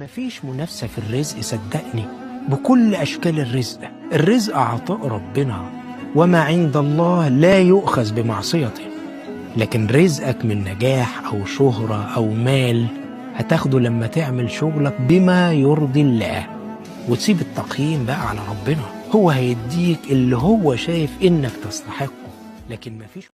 مفيش منافسة في الرزق صدقني، بكل أشكال الرزق عطاء ربنا، وما عند الله لا يؤخذ بمعصيته. لكن رزقك من نجاح أو شهرة أو مال هتاخده لما تعمل شغلك بما يرضي الله، وتسيب التقييم بقى على ربنا. هو هيديك اللي هو شايف إنك تستحقه، لكن مفيش